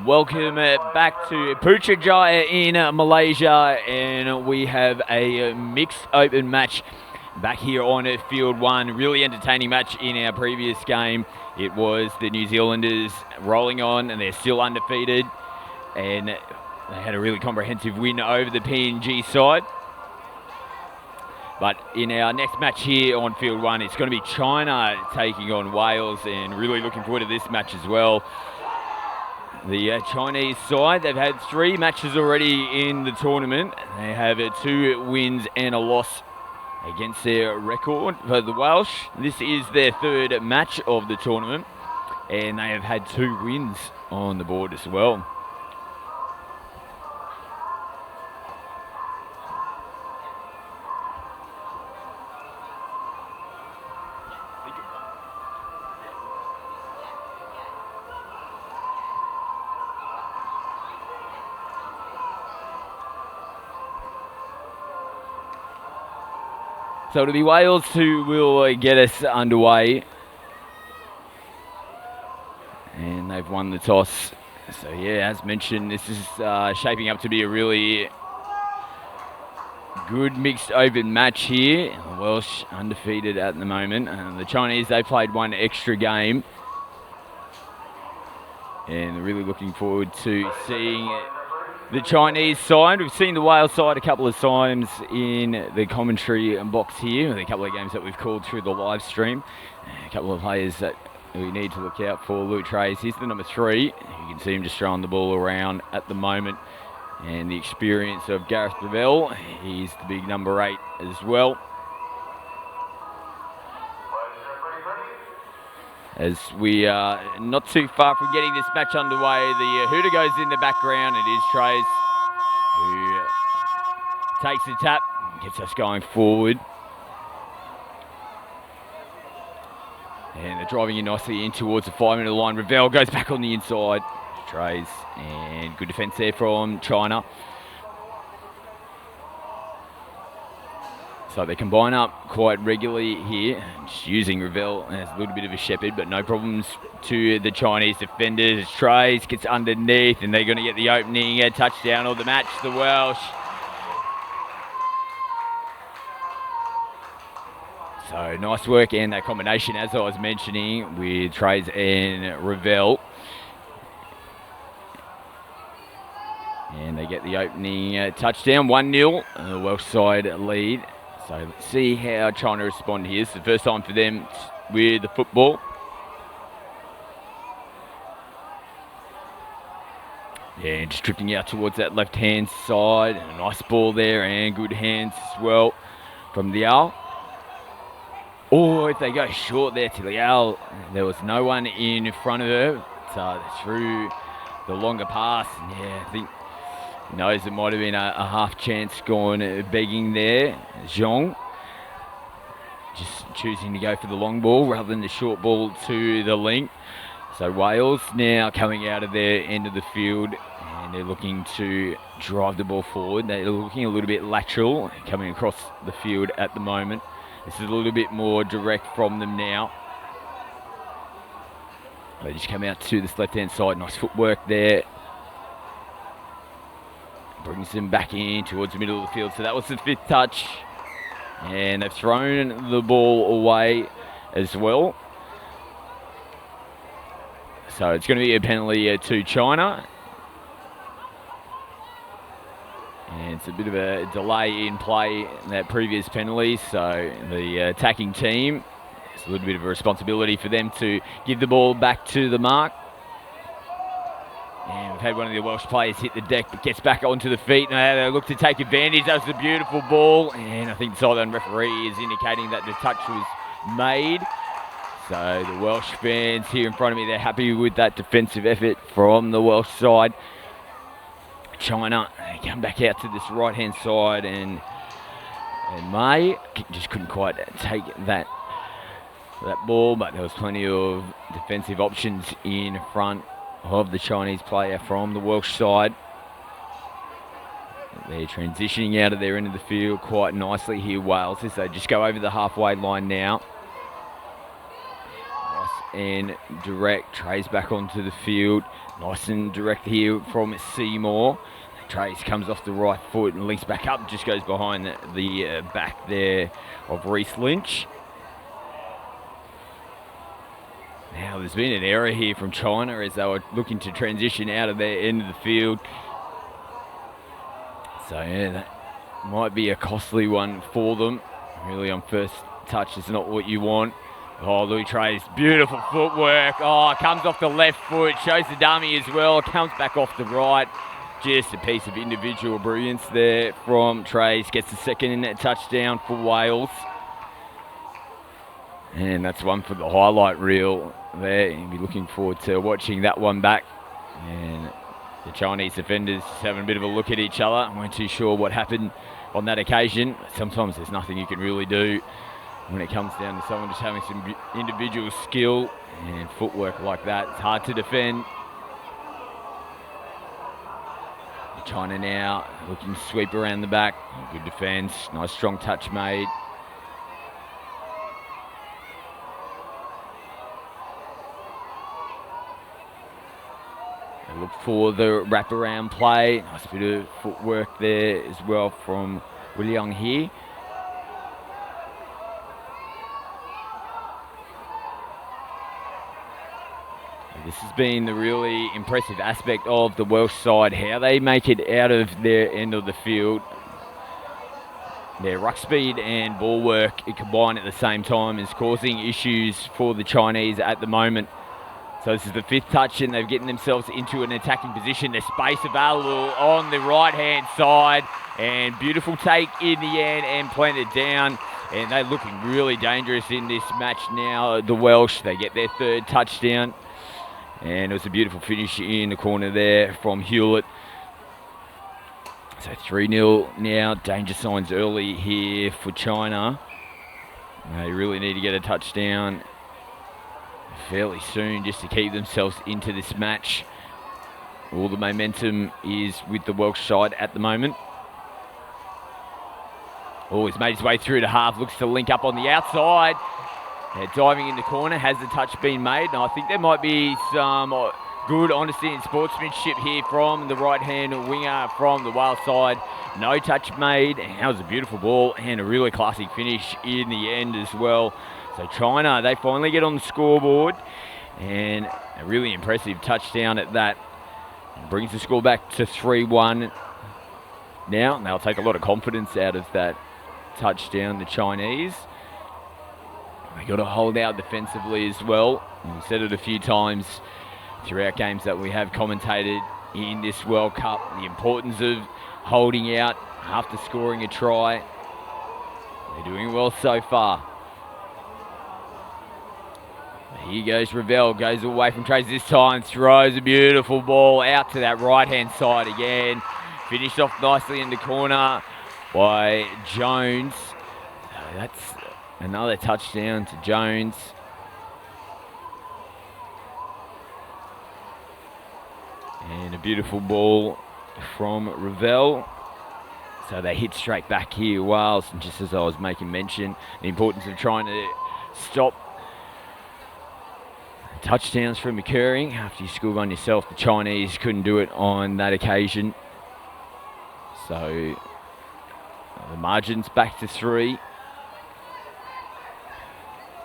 Welcome back to Putrajaya in Malaysia, and we have a mixed open match back here on Field 1. Really entertaining match in our previous game. It was the New Zealanders rolling on, and they're still undefeated, and they had a really comprehensive win over the PNG side. But in our next match here on Field 1, it's going to be China taking on Wales, and really looking forward to this match as well. The Chinese side, they've had 3 matches already in the tournament. They have 2 wins and a loss against their record. For the Welsh, this is their 3rd match of the tournament, and they have had 2 wins on the board as well. So it'll be Wales who will get us underway. And they've won the toss. So yeah, as mentioned, this is shaping up to be a really good mixed open match here. The Welsh undefeated at the moment. The Chinese, they played 1 extra game. And really looking forward to seeing the Chinese side. We've seen the Wales side a couple of times in the commentary box here. A couple of games that we've called through the live stream. A couple of players that we need to look out for. Luke Trays, he's the number 3. You can see him just throwing the ball around at the moment. And the experience of Gareth Ravel, he's the big number 8 as well. As we are not too far from getting this match underway, the hooter goes in the background. It is Trace who takes the tap, gets us going forward. And they're driving in nicely in towards the 5-minute line. Ravel goes back on the inside. Trace, and good defence there from China. So they combine up quite regularly here, just using Ravel as a little bit of a shepherd, but no problems to the Chinese defenders. Trace gets underneath, and they're going to get the opening touchdown of the match, the Welsh. So nice work, and that combination, as I was mentioning, with Trace and Ravel. And they get the opening touchdown, 1-0, the Welsh side lead. So let's see how China respond here. It's the first time for them with the football. Yeah, just drifting out towards that left-hand side. A nice ball there, and good hands as well from Liao. Oh, if they go short there to Liao, there was no one in front of her. So through the longer pass. Yeah, I think knows it might have been a half chance gone begging there. Zhong just choosing to go for the long ball rather than the short ball to the length. So Wales now coming out of their end of the field, and they're looking to drive the ball forward. They're looking a little bit lateral, coming across the field at the moment. This is a little bit more direct from them now. They just come out to this left-hand side. Nice footwork there. Brings them back in towards the middle of the field. So that was the 5th touch. And they've thrown the ball away as well. So it's going to be a penalty to China. And it's a bit of a delay in play in that previous penalty. So the attacking team, it's a little bit of a responsibility for them to give the ball back to the mark. And we've had one of the Welsh players hit the deck, but gets back onto the feet. And they look to take advantage. That was a beautiful ball. And I think the sideline referee is indicating that the touch was made. So the Welsh fans here in front of me, they're happy with that defensive effort from the Welsh side. China, they come back out to this right-hand side. And May just couldn't quite take that ball. But there was plenty of defensive options in front of the Chinese player from the Welsh side. They're transitioning out of their end of the field quite nicely here, Wales, as they just go over the halfway line now. Nice and direct. Trays back onto the field. Nice and direct here from Seymour. Trace comes off the right foot and links back up. Just goes behind the back there of Reece Lynch. Now, there's been an error here from China as they were looking to transition out of their end of the field. So, yeah, that might be a costly one for them. Really, on first touch, it's not what you want. Oh, Louis Trace, beautiful footwork. Oh, comes off the left foot, shows the dummy as well, comes back off the right. Just a piece of individual brilliance there from Trace. Gets the second touchdown for Wales. And that's one for the highlight reel there. You'll be looking forward to watching that one back. And the Chinese defenders just having a bit of a look at each other. Weren't too sure what happened on that occasion. Sometimes there's nothing you can really do when it comes down to someone just having some individual skill and footwork like that. It's hard to defend. China now looking to sweep around the back. Good defence. Nice strong touch made. They look for the wraparound play. Nice bit of footwork there as well from William here. This has been the really impressive aspect of the Welsh side, how they make it out of their end of the field. Their ruck speed and ball work combined at the same time is causing issues for the Chinese at the moment. So this is the fifth touch and they're getting themselves into an attacking position. There's space available on the right-hand side and beautiful take in the end and planted down. And they're looking really dangerous in this match now. The Welsh, they get their third touchdown. And it was a beautiful finish in the corner there from Hewlett. So 3-0 now. Danger signs early here for China. They really need to get a touchdown fairly soon just to keep themselves into this match. All the momentum is with the Welsh side at the moment. Oh, he's made his way through to half. Looks to link up on the outside. Diving in the corner. Has the touch been made? And I think there might be some good honesty and sportsmanship here from the right-hand winger from the Wales side. No touch made. And that was a beautiful ball and a really classic finish in the end as well. So China, they finally get on the scoreboard. And a really impressive touchdown at that. Brings the score back to 3-1 now. And they'll take a lot of confidence out of that touchdown, the Chinese. They got to hold out defensively as well. We've said it a few times throughout games that we have commentated in this World Cup, the importance of holding out after scoring a try. They're doing well so far. Here goes Ravel, goes away from Trace this time, throws a beautiful ball out to that right-hand side again. Finished off nicely in the corner by Jones. That's another touchdown to Jones. And a beautiful ball from Ravel. So they hit straight back here, Wales. And just as I was making mention, the importance of trying to stop touchdowns from occurring. After you score one yourself, the Chinese couldn't do it on that occasion. So the margin's back to 3.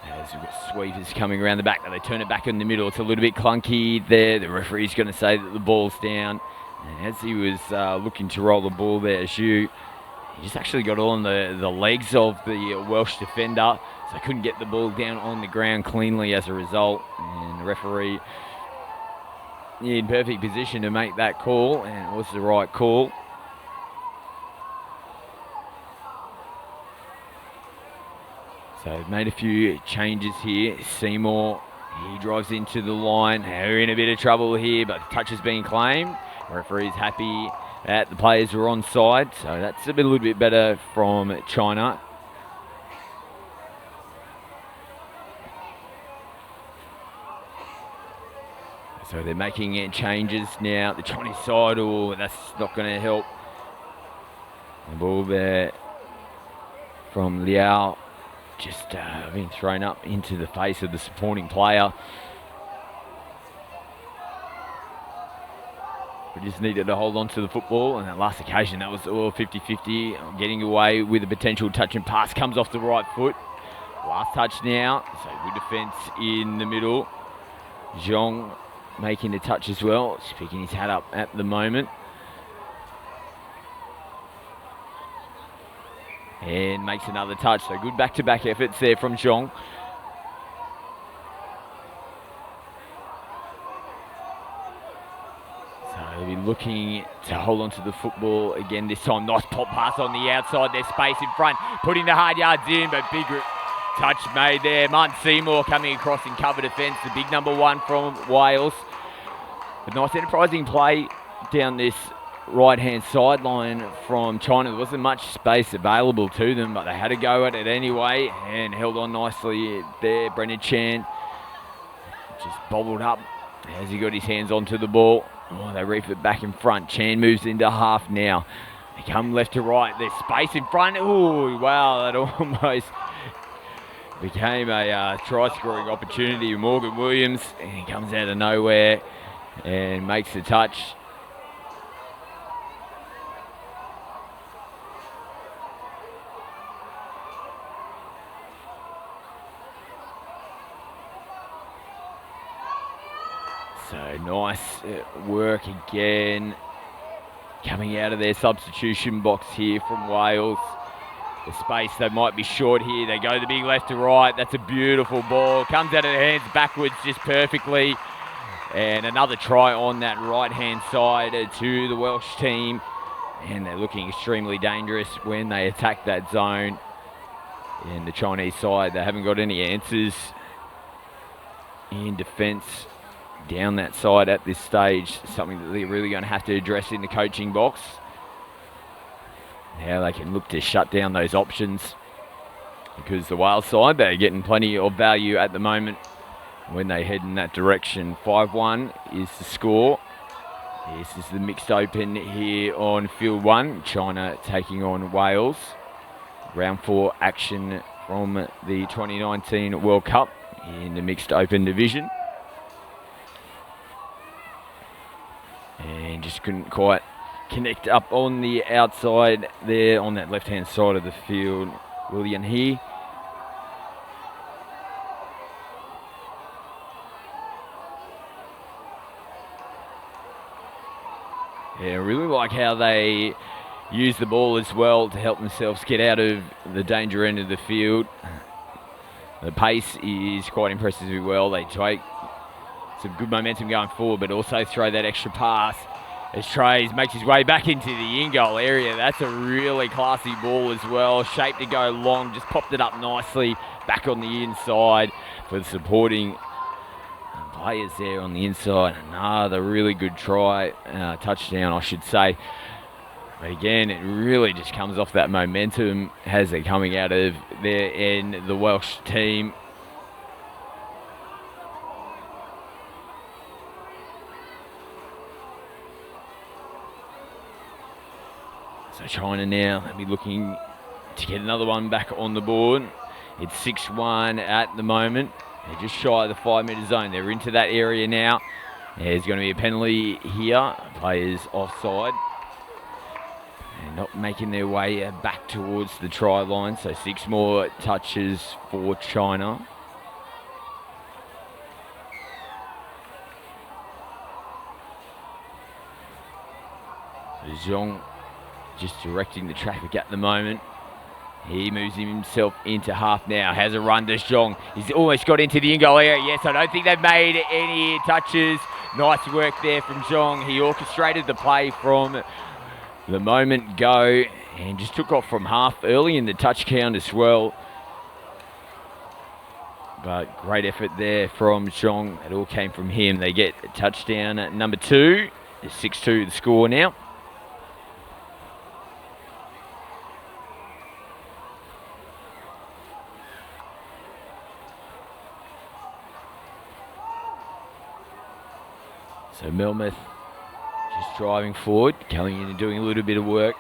As we've got sweepers coming around the back, now they turn it back in the middle. It's a little bit clunky there. The referee's going to say that the ball's down. And as he was looking to roll the ball there, he just actually got on the legs of the Welsh defender. So couldn't get the ball down on the ground cleanly as a result. And the referee in perfect position to make that call. And it was the right call. So they've made a few changes here. Seymour, he drives into the line. They're in a bit of trouble here, but the touch has been claimed. The referee's happy that the players were onside. So that's a little bit better from China. So they're making changes now. The Chinese side, oh, that's not going to help. The ball there from Liao. just been thrown up into the face of the supporting player. We just needed to hold on to the football, and that last occasion, that was all 50-50, getting away with a potential touch and pass, comes off the right foot. Last touch now, so good defence in the middle. Zhong making the touch as well, just picking his hat up at the moment. And makes another touch, so good back-to-back efforts there from Zhong. So they'll be looking to hold on to the football again this time. Nice pop pass on the outside, there's space in front, putting the hard yards in, but big touch made there. Martin Seymour coming across in cover defence, the big number 1 from Wales. A nice enterprising play down this right-hand sideline from China. There wasn't much space available to them, but they had to go at it anyway and held on nicely there. Brendan Chan just bobbled up as he got his hands onto the ball. Oh, they reef it back in front. Chan moves into half now. They come left to right. There's space in front. Oh, wow, that almost became a try-scoring opportunity. Morgan Williams, and he comes out of nowhere and makes the touch. So nice work again. Coming out of their substitution box here from Wales. The space, they might be short here. They go the big left to right. That's a beautiful ball. Comes out of their hands backwards just perfectly. And another try on that right-hand side to the Welsh team. And they're looking extremely dangerous when they attack that zone. And the Chinese side, they haven't got any answers in defence down that side at this stage. Something that they're really going to have to address in the coaching box. Now they can look to shut down those options, because the Wales side, they're getting plenty of value at the moment when they head in that direction. 5-1 is the score. This is the mixed open here on field 1. China taking on Wales. Round 4 action from the 2019 World Cup in the mixed open division. And just couldn't quite connect up on the outside there on that left-hand side of the field. William here. Yeah, I really like how they use the ball as well to help themselves get out of the danger end of the field. The pace is quite impressive as well. They take some good momentum going forward, but also throw that extra pass as Trays makes his way back into the in-goal area. That's a really classy ball as well. Shaped to go long, just popped it up nicely back on the inside for the supporting players there on the inside. Another really good try, touchdown I should say. But again, it really just comes off that momentum as they're coming out of their end, the Welsh team. So China now, they'll be looking to get another one back on the board. It's 6-1 at the moment. They're just shy of the 5-metre zone. They're into that area now. There's going to be a penalty here. Players offside. And not making their way back towards the try line. So 6 more touches for China. So Zhong just directing the traffic at the moment. He moves himself into half now. Has a run to Zhong. He's almost got into the in-goal area. Yes, I don't think they've made any touches. Nice work there from Zhong. He orchestrated the play from the moment go and just took off from half early in the touch count as well. But great effort there from Zhong. It all came from him. They get a touchdown at number 2. It's 6-2 the score now. So Melmoth just driving forward, coming in and doing a little bit of work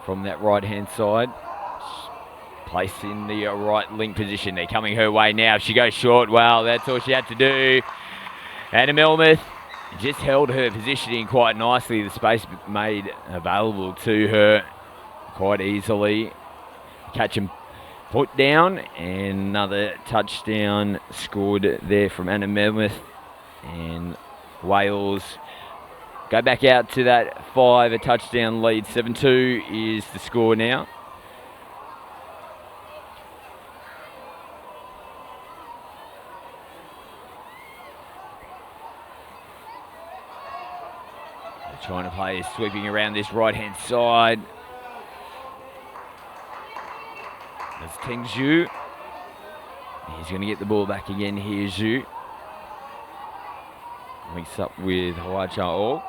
from that right-hand side. Just Placed in the right link position. They're coming her way now. She goes short. Well, that's all she had to do. Anna Melmoth just held her positioning quite nicely. The space made available to her quite easily. Catch and put down, and another touchdown scored there from Anna Melmoth. And Wales go back out to that 5, a touchdown lead. 7-2 is the score now. The China player is sweeping around this right-hand side. That's Teng Zhu. He's going to get the ball back again here, Zhu. Mix up with Hua Cha-o.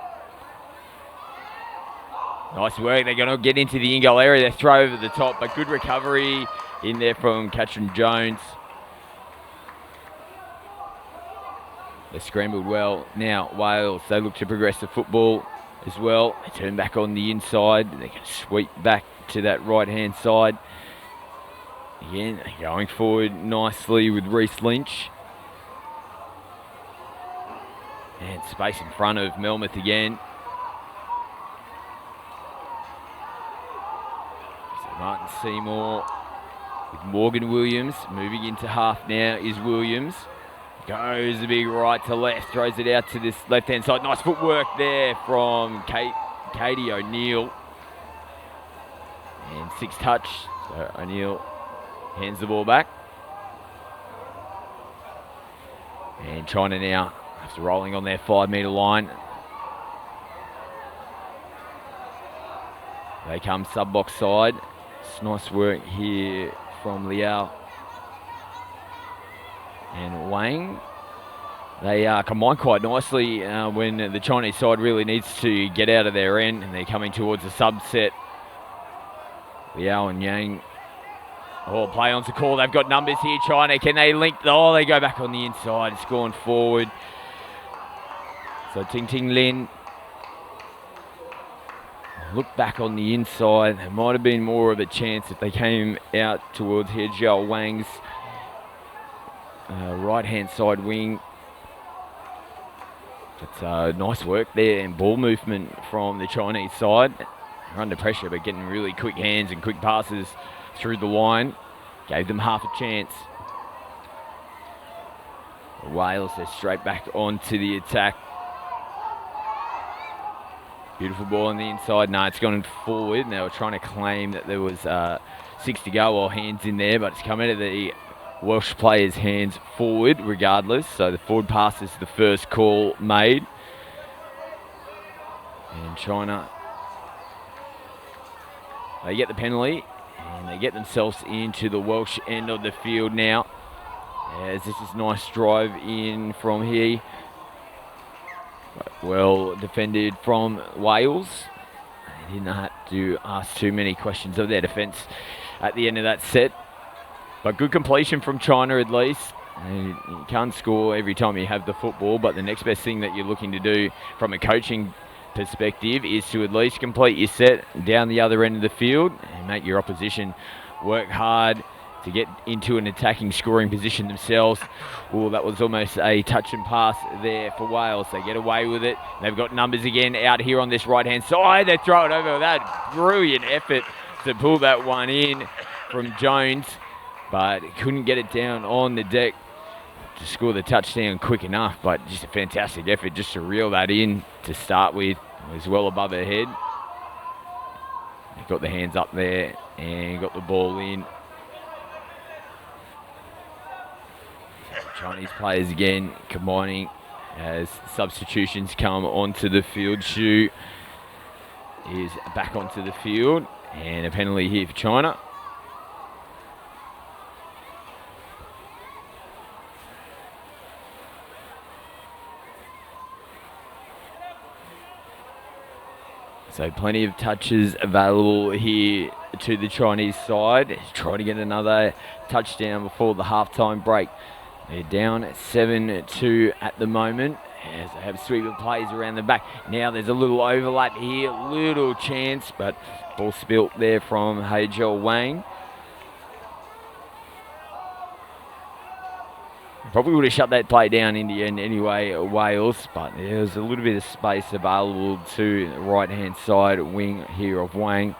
Nice work. They're going to get into the in-goal area. They throw over the top, but good recovery in there from Katrin Jones. They scrambled well. Now, Wales, they look to progress the football as well. They turn back on the inside. They can sweep back to that right-hand side. Again, going forward nicely with Reece Lynch. And space in front of Melmoth again. So Martin Seymour with Morgan Williams. Moving into half now is Williams. Goes the big right to left. Throws it out to this left-hand side. Nice footwork there from Katie O'Neill. And 6 touch. So O'Neill hands the ball back. And China now after rolling on their 5-metre line. They come sub-box side. It's nice work here from Liao and Wang. They combine quite nicely when the Chinese side really needs to get out of their end, and they're coming towards a subset. Liao and Yang. Oh, play on's the call. They've got numbers here, China. Can they link? Oh, they go back on the inside. It's gone forward. So Ting Ting Lin look back on the inside. There might have been more of a chance if they came out towards here. Zhao Wang's right-hand side wing. It's nice work there and ball movement from the Chinese side. They're under pressure, but getting really quick hands and quick passes through the line. Gave them half a chance. Wales are straight back onto the attack. Beautiful ball on the inside. No, it's gone forward. And they were trying to claim that there was 6 to go or hands in there, but it's come out of the Welsh players' hands forward regardless. So the forward pass is the first call made. And China, they get the penalty and they get themselves into the Welsh end of the field now. As this is a nice drive in from here. Well defended from Wales. They didn't have to ask too many questions of their defence at the end of that set. But good completion from China at least. And you can't score every time you have the football, but the next best thing that you're looking to do from a coaching perspective is to at least complete your set down the other end of the field and make your opposition work hard to get into an attacking scoring position themselves. Oh, that was almost a touch and pass there for Wales. They get away with it. They've got numbers again out here on this right-hand side. They throw it over. That brilliant effort to pull that one in from Jones, but couldn't get it down on the deck to score the touchdown quick enough. But just a fantastic effort just to reel that in to start with. It was well above her head. They got the hands up there and got the ball in. Chinese players again combining as substitutions come onto the field. Xu is back onto the field and a penalty here for China. So plenty of touches available here to the Chinese side. Trying to get another touchdown before the halftime break. They're down 7-2 at the moment as they have sweep of plays around the back. Now there's a little overlap here, little chance, but ball spilt there from Zhao Wang. Probably would have shut that play down in the end anyway, Wales, but there was a little bit of space available to the right-hand side wing here of Wang.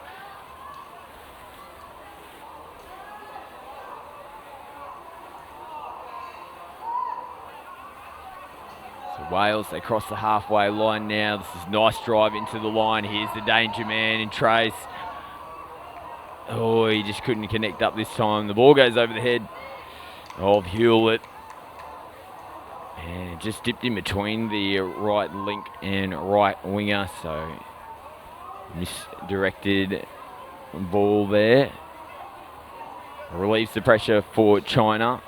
So Wales, they cross the halfway line now. This is nice drive into the line. Here's the danger man in Trace. Oh, he just couldn't connect up this time. The ball goes over the head of Hewlett. And it just dipped in between the right link and right winger, so misdirected ball there. Relieves the pressure for China.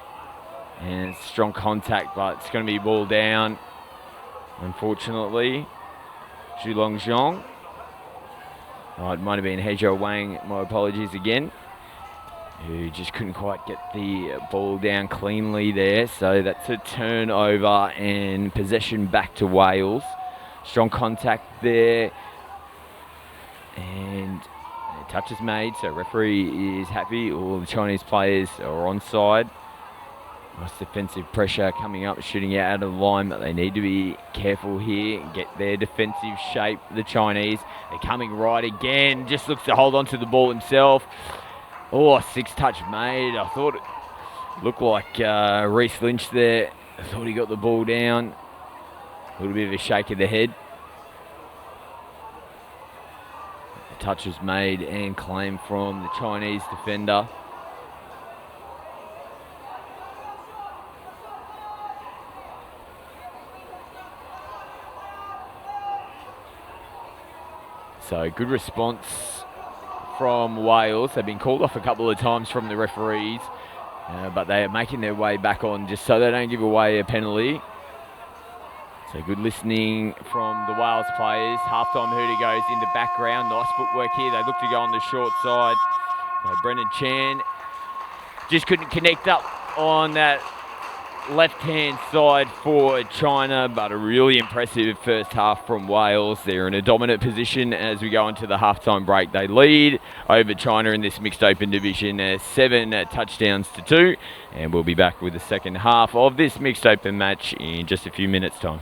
And strong contact, but it's going to be ball down, unfortunately. Zhu Longzhong. Oh, it might have been Hezhou Wang, my apologies again, who just couldn't quite get the ball down cleanly there. So that's a turnover and possession back to Wales. Strong contact there. And a touch is made, so referee is happy. All the Chinese players are onside. Nice defensive pressure coming up, shooting out of the line, but they need to be careful here and get their defensive shape, the Chinese. They're coming right again, just looks to hold on to the ball himself. Oh, 6-touch made. I thought it looked like Reece Lynch there. I thought he got the ball down. A little bit of a shake of the head. The touch was made and claimed from the Chinese defender. So good response from Wales. They've been called off a couple of times from the referees, but they are making their way back on just so they don't give away a penalty. So good listening from the Wales players. Halftime hooter goes in the background. Nice footwork here. They look to go on the short side. So Brendan Chan just couldn't connect up on that left-hand side for China, but a really impressive first half from Wales. They're in a dominant position as we go into the halftime break. They lead over China in this mixed open division, 7 touchdowns to 2, and we'll be back with the second half of this mixed open match in just a few minutes' time.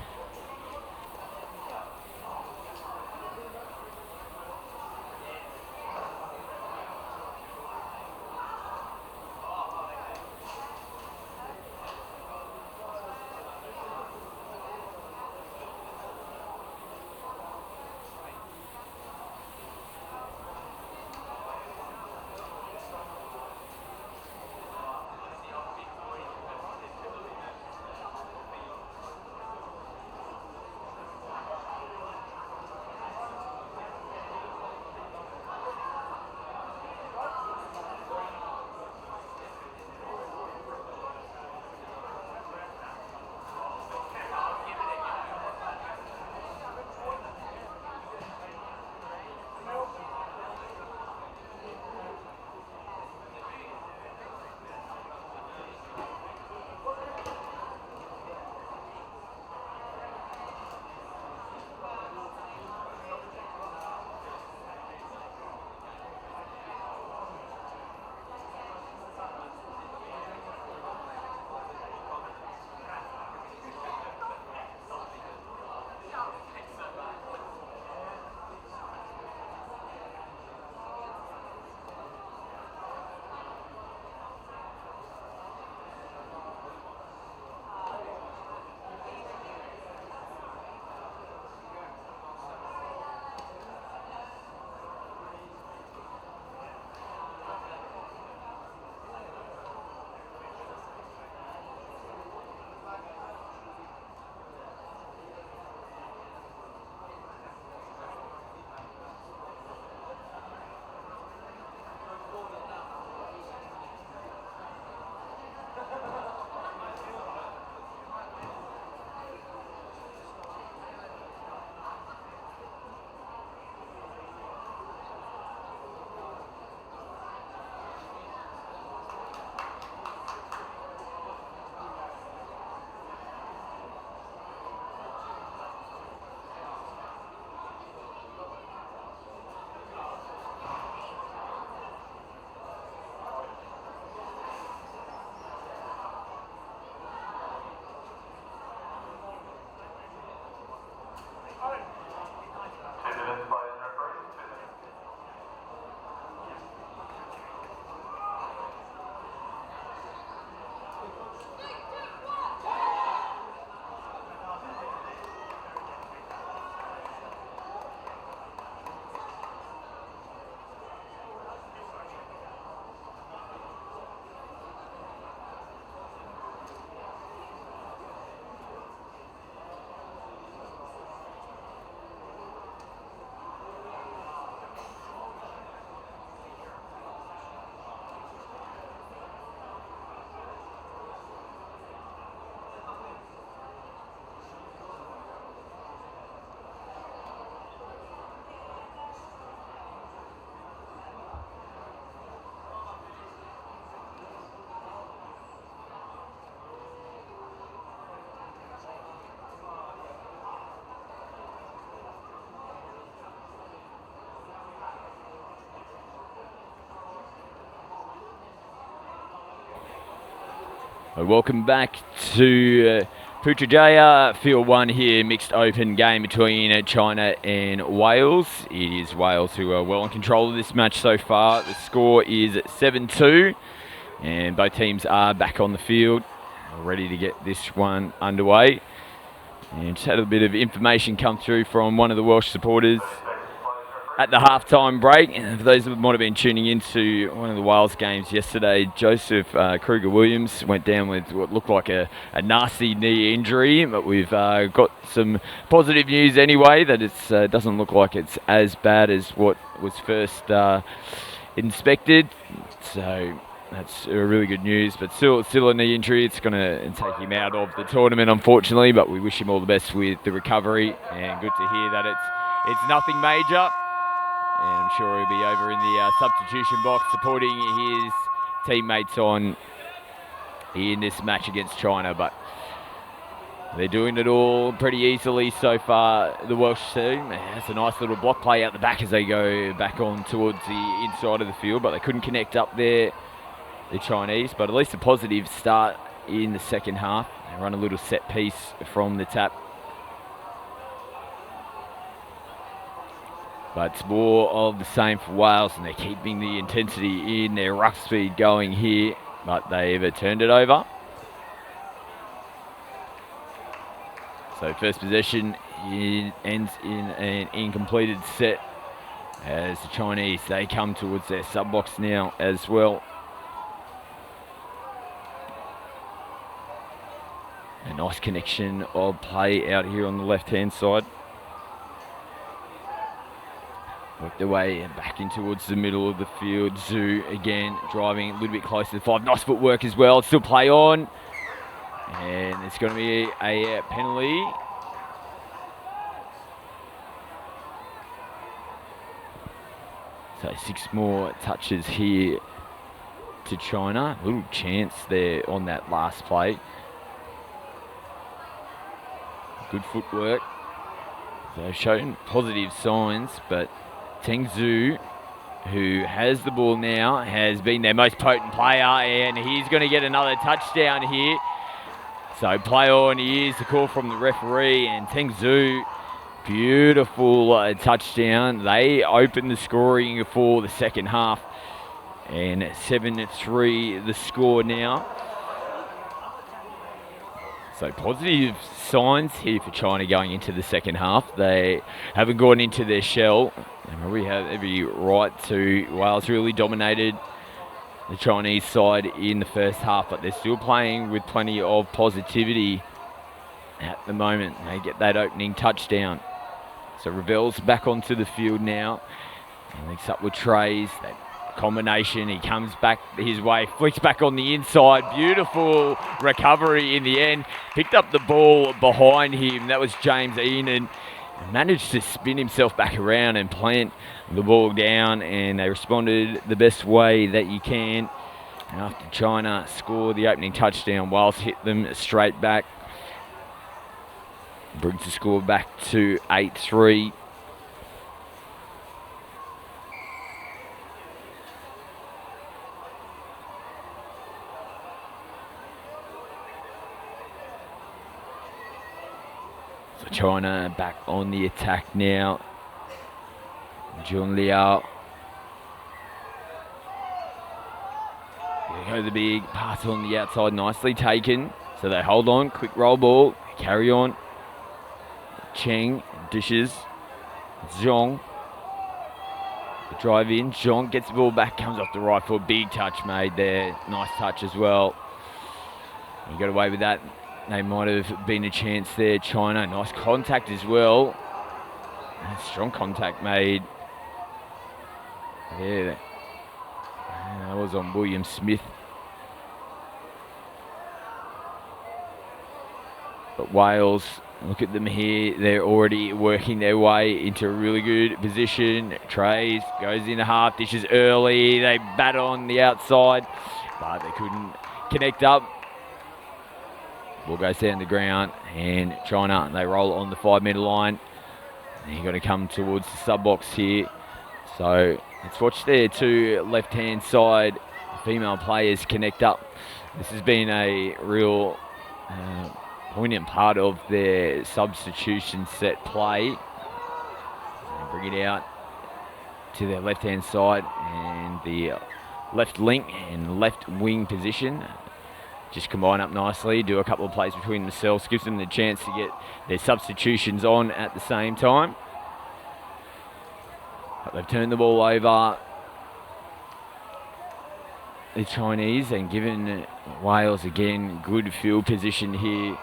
Welcome back to Putrajaya, Field 1 here, mixed open game between China and Wales. It is Wales who are well in control of this match so far. The score is 7-2, and both teams are back on the field, ready to get this one underway. And just had a bit of information come through from one of the Welsh supporters at the halftime break. And for those that might have been tuning into one of the Wales games yesterday, Joseph Kruger-Williams went down with what looked like a nasty knee injury, but we've got some positive news anyway, that it doesn't look like it's as bad as what was first inspected. So that's really good news, but still a knee injury. It's going to take him out of the tournament, unfortunately, but we wish him all the best with the recovery, and good to hear that it's nothing major. And I'm sure he'll be over in the substitution box supporting his teammates in this match against China. But they're doing it all pretty easily so far, the Welsh team. It's a nice little block play out the back as they go back on towards the inside of the field, but they couldn't connect up there, the Chinese. But at least a positive start in the second half. They run a little set piece from the tap. But it's more of the same for Wales, and they're keeping the intensity in their ruck speed going here, but they've turned it over. So first possession ends in an incompleted set as the Chinese, they come towards their sub-box now as well. A nice connection of play out here on the left-hand side. Work their way back in towards the middle of the field. Zhu again driving a little bit closer to the 5. Nice footwork as well. Still play on. And it's going to be a penalty. So 6 more touches here to China. A little chance there on that last play. Good footwork. They've shown positive signs, but Teng Zhu, who has the ball now, has been their most potent player, and he's going to get another touchdown here. So play on, here's the call from the referee, and Teng Zhu, beautiful touchdown. They open the scoring for the second half, and 7-3 the score now. So positive signs here for China going into the second half. They haven't gone into their shell. And we have every right to. Wales really dominated the Chinese side in the first half, but they're still playing with plenty of positivity at the moment. They get that opening touchdown. So Ravel's back onto the field now. He links up with Trays. That combination, he comes back his way, flicks back on the inside. Beautiful recovery in the end. Picked up the ball behind him. That was James Enan. Managed to spin himself back around and plant the ball down, and they responded the best way that you can. And after China scored the opening touchdown, Wales hit them straight back. Brings the score back to 8-3. So China back on the attack now. Jun Liao. There go the big pass on the outside, nicely taken. So they hold on, quick roll ball, carry on. Cheng dishes. Zhong. The drive in. Zhong gets the ball back, comes off the right foot. Big touch made there. Nice touch as well. He got away with that. They might have been a chance there, China. Nice contact as well. Strong contact made. Yeah. That was on William Smith. But Wales, look at them here. They're already working their way into a really good position. Trays goes into half, dishes early. They bat on the outside, but they couldn't connect up. Ball goes down the ground, and China, they roll on the 5-metre line. They're going to come towards the sub-box here. So let's watch their 2 left-hand side female players connect up. This has been a real poignant part of their substitution set play. They bring it out to their left-hand side and the left link and left wing position. Just combine up nicely, do a couple of plays between themselves, gives them the chance to get their substitutions on at the same time. But they've turned the ball over, the Chinese, and given Wales again good field position here.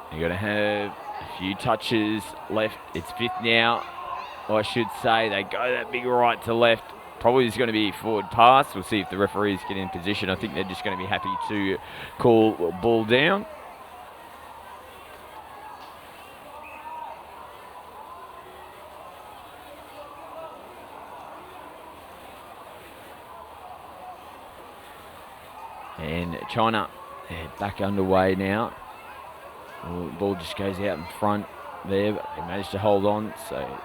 They're going to have a few touches left. It's fifth now, I should say. They go that big right to left. Probably is going to be forward pass. We'll see if the referees get in position. I think they're just going to be happy to call ball down. And China back underway now. The ball just goes out in front there, but they managed to hold on. So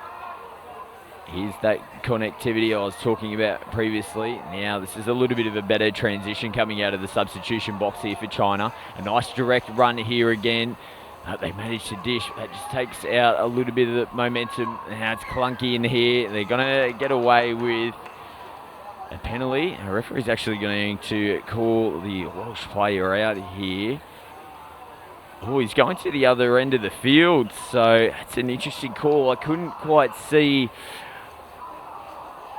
here's that connectivity I was talking about previously. Now this is a little bit of a better transition coming out of the substitution box here for China. A nice direct run here again. They managed to dish. That just takes out a little bit of the momentum. Now it's clunky in here. They're going to get away with a penalty. A referee's actually going to call the Welsh player out here. Oh, he's going to the other end of the field, so it's an interesting call. I couldn't quite see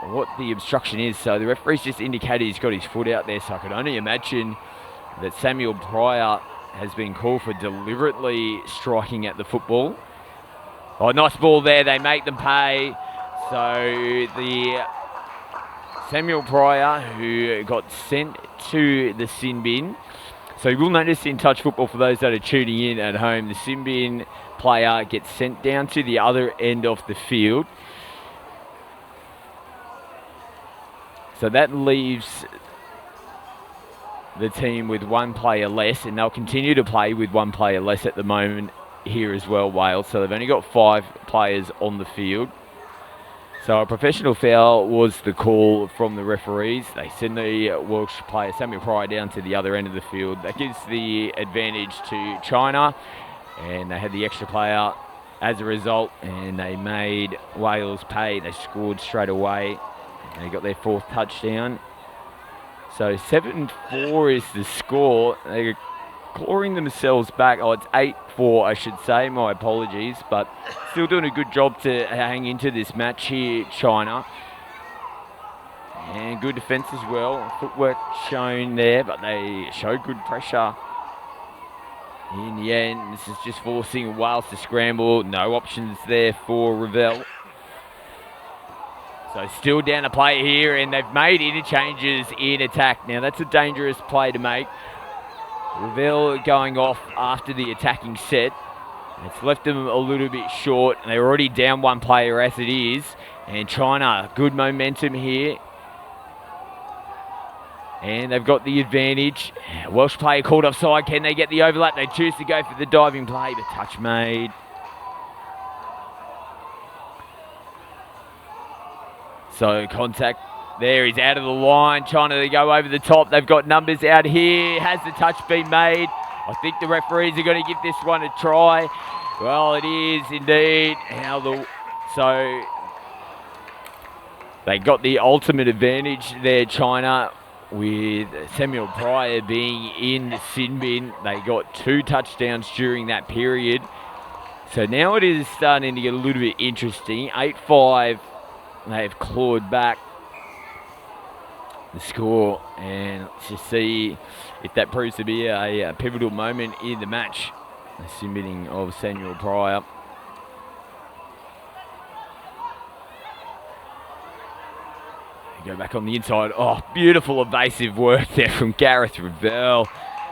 what the obstruction is, so the referee's just indicated he's got his foot out there, so I could only imagine that Samuel Pryor has been called for deliberately striking at the football. Oh, nice ball there. They make them pay. So the Samuel Pryor, who got sent to the sin bin. So you will notice in touch football, for those that are tuning in at home, the sin bin player gets sent down to the other end of the field. So that leaves the team with one player less, and they'll continue to play with one player less at the moment here as well, Wales. So they've only got 5 players on the field. So a professional foul was the call from the referees. They send the Welsh player, Samuel Pryor, down to the other end of the field. That gives the advantage to China, and they had the extra player as a result, and they made Wales pay. They scored straight away, and they got their 4th touchdown. So 7-4 is the score. They're clawing themselves back. Oh, it's 8-4, I should say. My apologies, but still doing a good job to hang into this match here, China. And good defence as well. Footwork shown there, but they showed good pressure. In the end, this is just forcing Wales to scramble. No options there for Ravel. So still down to play here, and they've made interchanges in attack. Now that's a dangerous play to make. Ravel going off after the attacking set. It's left them a little bit short. They're already down one player as it is. And China, good momentum here. And they've got the advantage. Welsh player called offside. Can they get the overlap? They choose to go for the diving play, but touch made. So contact there. He's out of the line. China, they go over the top. They've got numbers out here. Has the touch been made? I think the referees are going to give this one a try. Well, it is indeed. So they got the ultimate advantage there, China, with Samuel Pryor being in the sin bin. They got 2 touchdowns during that period. So now it is starting to get a little bit interesting. 8-5. They've clawed back the score, and let's just see if that proves to be a pivotal moment in the match. The submitting of Samuel Pryor. They go back on the inside. Oh, beautiful evasive work there from Gareth Ravel.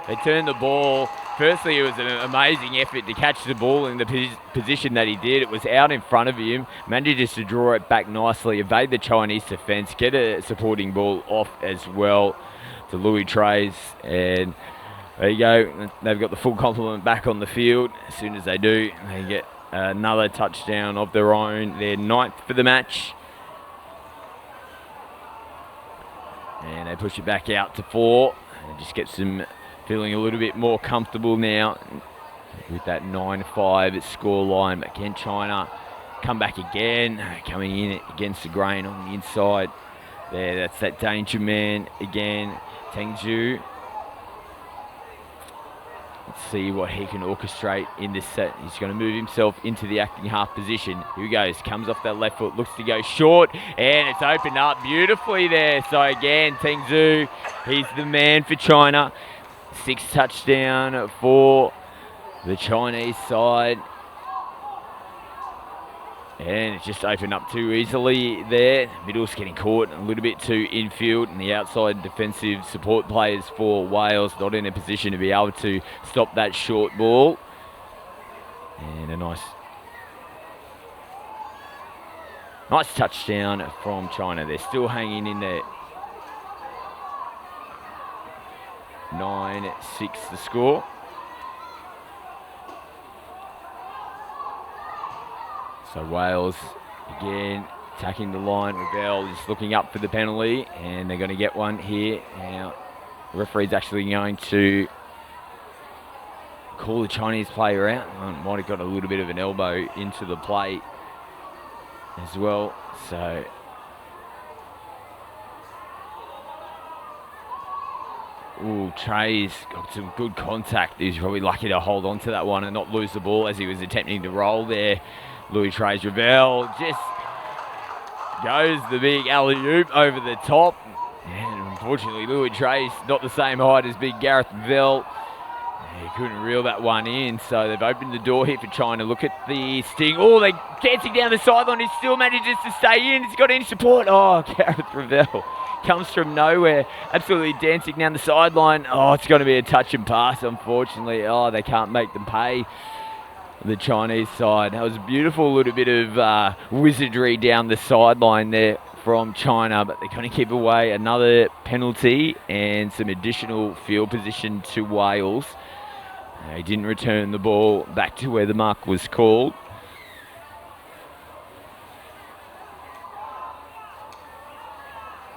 They turn the ball. Firstly, it was an amazing effort to catch the ball in the position that he did. It was out in front of him. Managed to draw it back nicely, evade the Chinese defence, get a supporting ball off as well to Louis Trays. And there you go. They've got the full complement back on the field. As soon as they do, they get another touchdown of their own. Their 9th for the match. And they push it back out to 4. And just gets them feeling a little bit more comfortable now with that 9-5 score line. But again, China come back again, coming in against the grain on the inside. There, that's that danger man again, Tengzhu. Let's see what he can orchestrate in this set. He's going to move himself into the acting half position. Here he goes, comes off that left foot, looks to go short, and it's opened up beautifully there. So again, Tengzhu, he's the man for China. 6 touchdown for the Chinese side. And it's just opened up too easily there. Middle's getting caught a little bit too infield, and the outside defensive support players for Wales not in a position to be able to stop that short ball. And a nice touchdown from China. They're still hanging in there. 9-6 the score. So Wales, again, attacking the line. Ravel is looking up for the penalty, and they're going to get one here. Now, the referee's actually going to call the Chinese player out. Might have got a little bit of an elbow into the play as well. So, Trey's got some good contact. He's probably lucky to hold on to that one and not lose the ball as he was attempting to roll there. Louis Trey's Ravel just goes the big alley-oop over the top. And unfortunately, Louis Trey's not the same height as big Gareth Ravel. He couldn't reel that one in, so they've opened the door here for China. Look at the sting. Oh, they're dancing down the sideline. He still manages to stay in. He's got any support. Oh, Gareth Ravel comes from nowhere, absolutely dancing down the sideline. Oh, it's going to be a touch and pass, unfortunately. Oh, they can't make them pay. The Chinese side. That was a beautiful little bit of wizardry down the sideline there from China, but they're going to keep away another penalty and some additional field position to Wales. They didn't return the ball back to where the mark was called.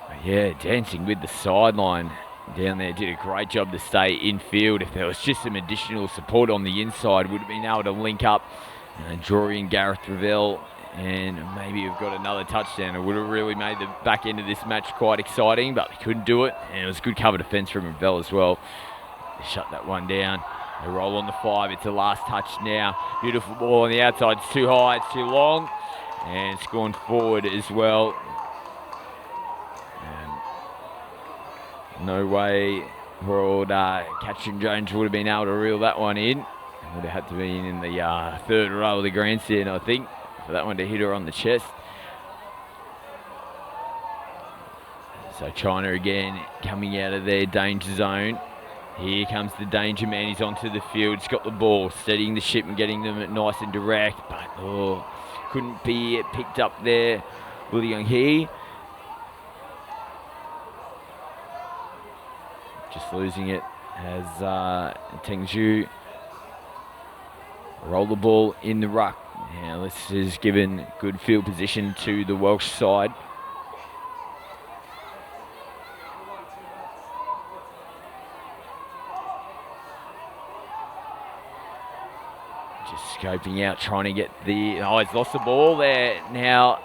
But yeah, dancing with the sideline down there, did a great job to stay infield. If there was just some additional support on the inside, would have been able to link up and draw in Gareth Ravel, and maybe we've got another touchdown. It would have really made the back end of this match quite exciting, but they couldn't do it, and it was good cover defence from Ravel as well. They shut that one down. They roll on the 5. It's the last touch now. Beautiful ball on the outside. It's too high, it's too long, and it's gone forward as well. No way World Catherine Jones would have been able to reel that one in. Would have had to be in the third row of the grandstand, I think, for that one to hit her on the chest. So China again coming out of their danger zone. Here comes the danger man. He's onto the field. He's got the ball, steadying the ship and getting them nice and direct. But couldn't be picked up there. William He. Just losing it as Tengzhu roll the ball in the ruck. Now this has given good field position to the Welsh side. Just scoping out, trying to get the... Oh, he's lost the ball there. Now,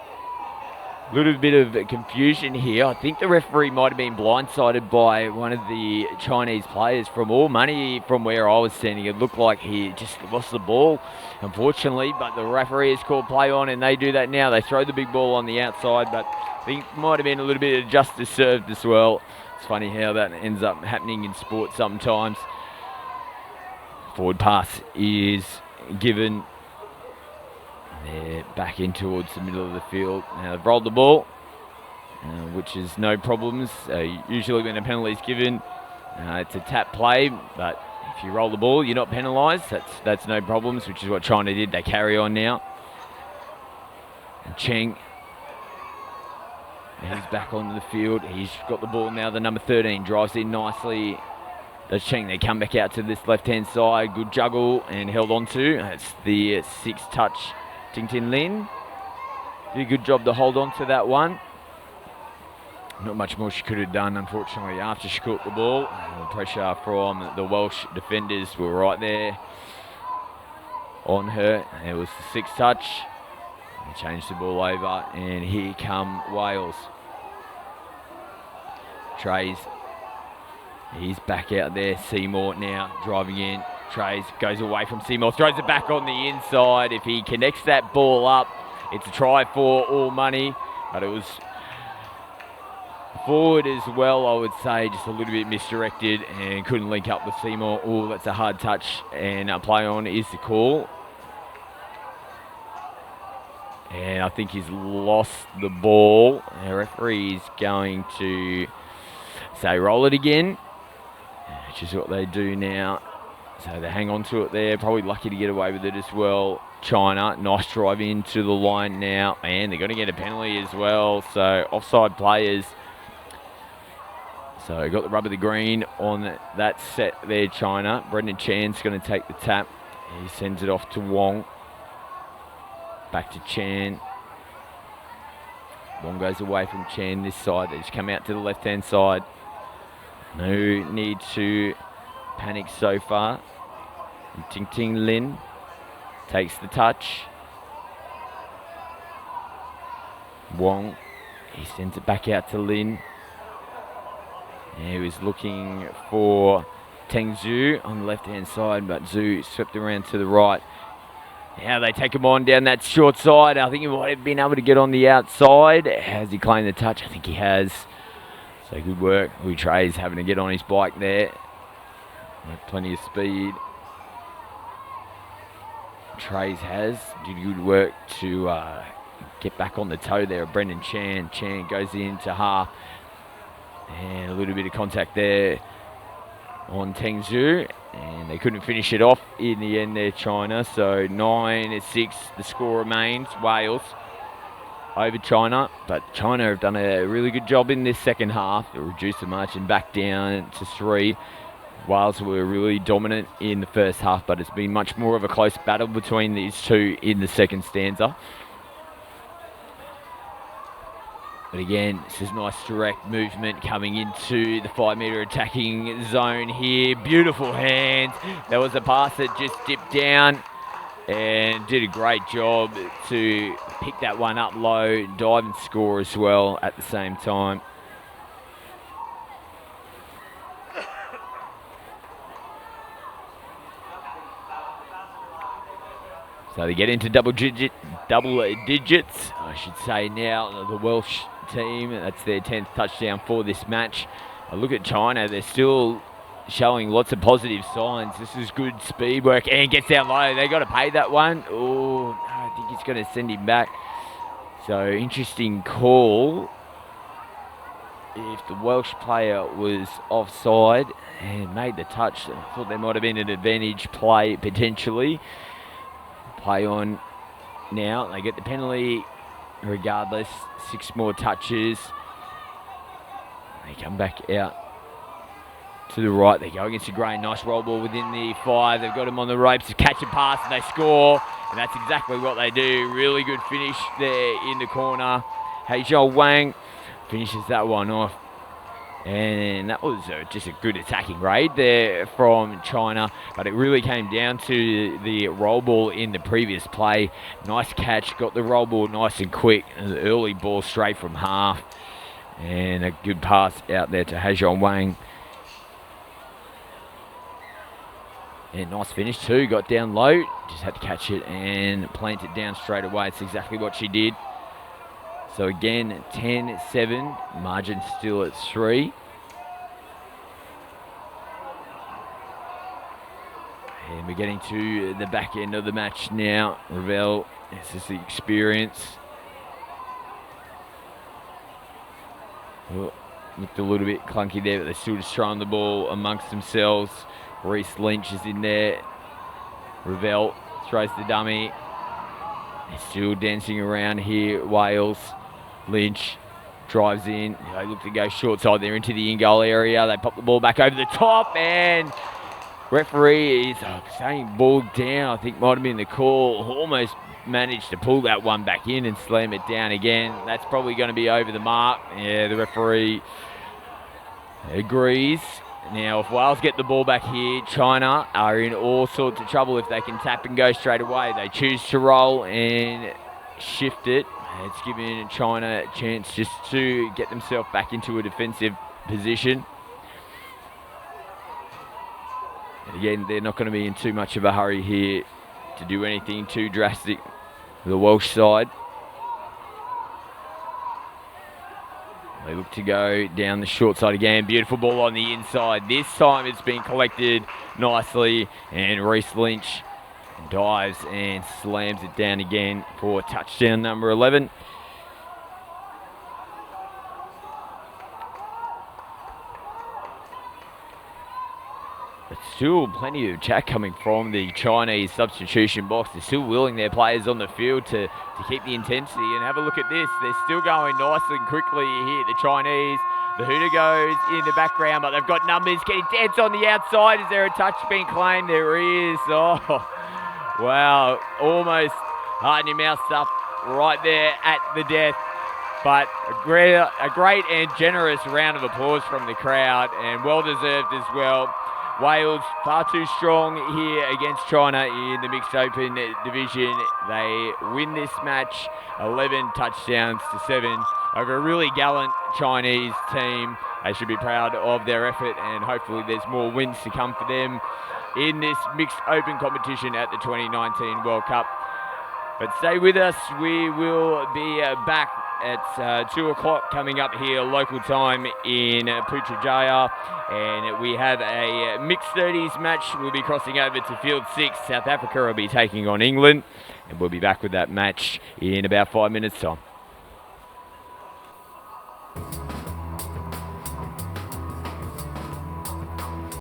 a little bit of confusion here. I think the referee might have been blindsided by one of the Chinese players. From all money from where I was standing, it looked like he just lost the ball, unfortunately, but the referee has called play on, and they do that now. They throw the big ball on the outside, but I think might have been a little bit of justice served as well. It's funny how that ends up happening in sport sometimes. Forward pass is given. They're back in towards the middle of the field. Now they've rolled the ball, which is no problems. Usually when a penalty is given, it's a tap play, but if you roll the ball, you're not penalised. That's no problems, which is what China did. They carry on now. And Cheng, he's back onto the field. He's got the ball now. The number 13 drives in nicely. Does Cheng. They come back out to this left-hand side. Good juggle and held on to. That's the 6th touch. Ting Tin Lin did a good job to hold on to that one. Not much more she could have done, unfortunately, after she caught the ball. The pressure from the Welsh defenders were right there on her. It was the sixth touch. They changed the ball over, and here come Wales. Trays. He's back out there. Seymour now driving in. Trays goes away from Seymour, throws it back on the inside. If he connects that ball up, it's a try for all money. But it was forward as well, I would say, just a little bit misdirected and couldn't link up with Seymour. Oh, that's a hard touch, and a play on is the call. And I think he's lost the ball. The referee is going to say roll it again, which is what they do now. So they hang on to it there. Probably lucky to get away with it as well. China, nice drive into the line now. And they're going to get a penalty as well. So offside players. So got the rub of the green on that set there, China. Brendan Chan's going to take the tap. He sends it off to Wong. Back to Chan. Wong goes away from Chan this side. They just come out to the left-hand side. No need to panic so far. And Ting Ting Lin takes the touch. Wong, he sends it back out to Lin. And he was looking for Teng Zhu on the left-hand side, but Zhu swept around to the right. Now they take him on down that short side. I think he might have been able to get on the outside. Has he claimed the touch? I think he has. So good work. Trey's having to get on his bike there. Plenty of speed. Trey's has. Did good work to get back on the toe there of Brendan Chan. Chan goes into half. And a little bit of contact there on Teng Zhu. And they couldn't finish it off in the end there, China. So 9-6, the score remains. Wales over China. But China have done a really good job in this second half. They reduced the margin back down to 3. Wales were really dominant in the first half, but it's been much more of a close battle between these two in the second stanza. But again, this is nice direct movement coming into the 5-metre attacking zone here. Beautiful hands. There was a pass that just dipped down and did a great job to pick that one up low, dive and score as well at the same time. So they get into double digits, I should say now, the Welsh team. That's their 10th touchdown for this match. Look at China, they're still showing lots of positive signs. This is good speed work, and gets down low. They got to pay that one. Oh, no, I think he's going to send him back. So interesting call. If the Welsh player was offside and made the touch, I thought there might have been an advantage play potentially. Play on now. They get the penalty regardless. 6 more touches. They come back out to the right. They go against the grain. Nice roll ball within the 5. They've got him on the ropes to catch a pass, and they score. And that's exactly what they do. Really good finish there in the corner. Haizhou Wang finishes that one off. And that was just a good attacking raid there from China. But it really came down to the roll ball in the previous play. Nice catch. Got the roll ball nice and quick. An early ball straight from half. And a good pass out there to Haizhou Wang. And nice finish too. Got down low. Just had to catch it and plant it down straight away. It's exactly what she did. So again, 10-7, margin still at 3. And we're getting to the back end of the match now. Ravel, this is the experience. Well, looked a little bit clunky there, but they're still just throwing the ball amongst themselves. Reece Lynch is in there. Ravel throws the dummy. They're still dancing around here, Wales. Lynch drives in. They look to go short side there into the in-goal area. They pop the ball back over the top, and Referee is saying ball down. I think might have been the call. Almost managed to pull that one back in and slam it down again. That's probably going to be over the mark. Yeah, the referee agrees. Now, if Wales get the ball back here, China are in all sorts of trouble if they can tap and go straight away. They choose to roll and shift it. It's giving China a chance just to get themselves back into a defensive position. And again, they're not going to be in too much of a hurry here to do anything too drastic for the Welsh side. They look to go down the short side again. Beautiful ball on the inside. This time it's been collected nicely, and Reece Lynch dives and slams it down again for touchdown number 11. But still plenty of chat coming from the Chinese substitution box. They're still willing their players on the field to keep the intensity. And have a look at this. They're still going nice and quickly here. The Chinese, the hooter goes in the background, but they've got numbers getting dance on the outside. Is there a touch being claimed? There is. Oh, wow. Almost heart in your mouth stuff right there at the death. But a great and generous round of applause from the crowd, and well deserved as well. Wales far too strong here against China in the mixed open division. They win this match 11 touchdowns to 7 over a really gallant Chinese team. They should be proud of their effort, and hopefully there's more wins to come for them in this mixed open competition at the 2019 World Cup. But stay with us. We will be back at 2 o'clock coming up here local time in Putrajaya, and we have a mixed 30s match. We'll be crossing over to field 6. South Africa will be taking on England, and we'll be back with that match in about 5 minutes time.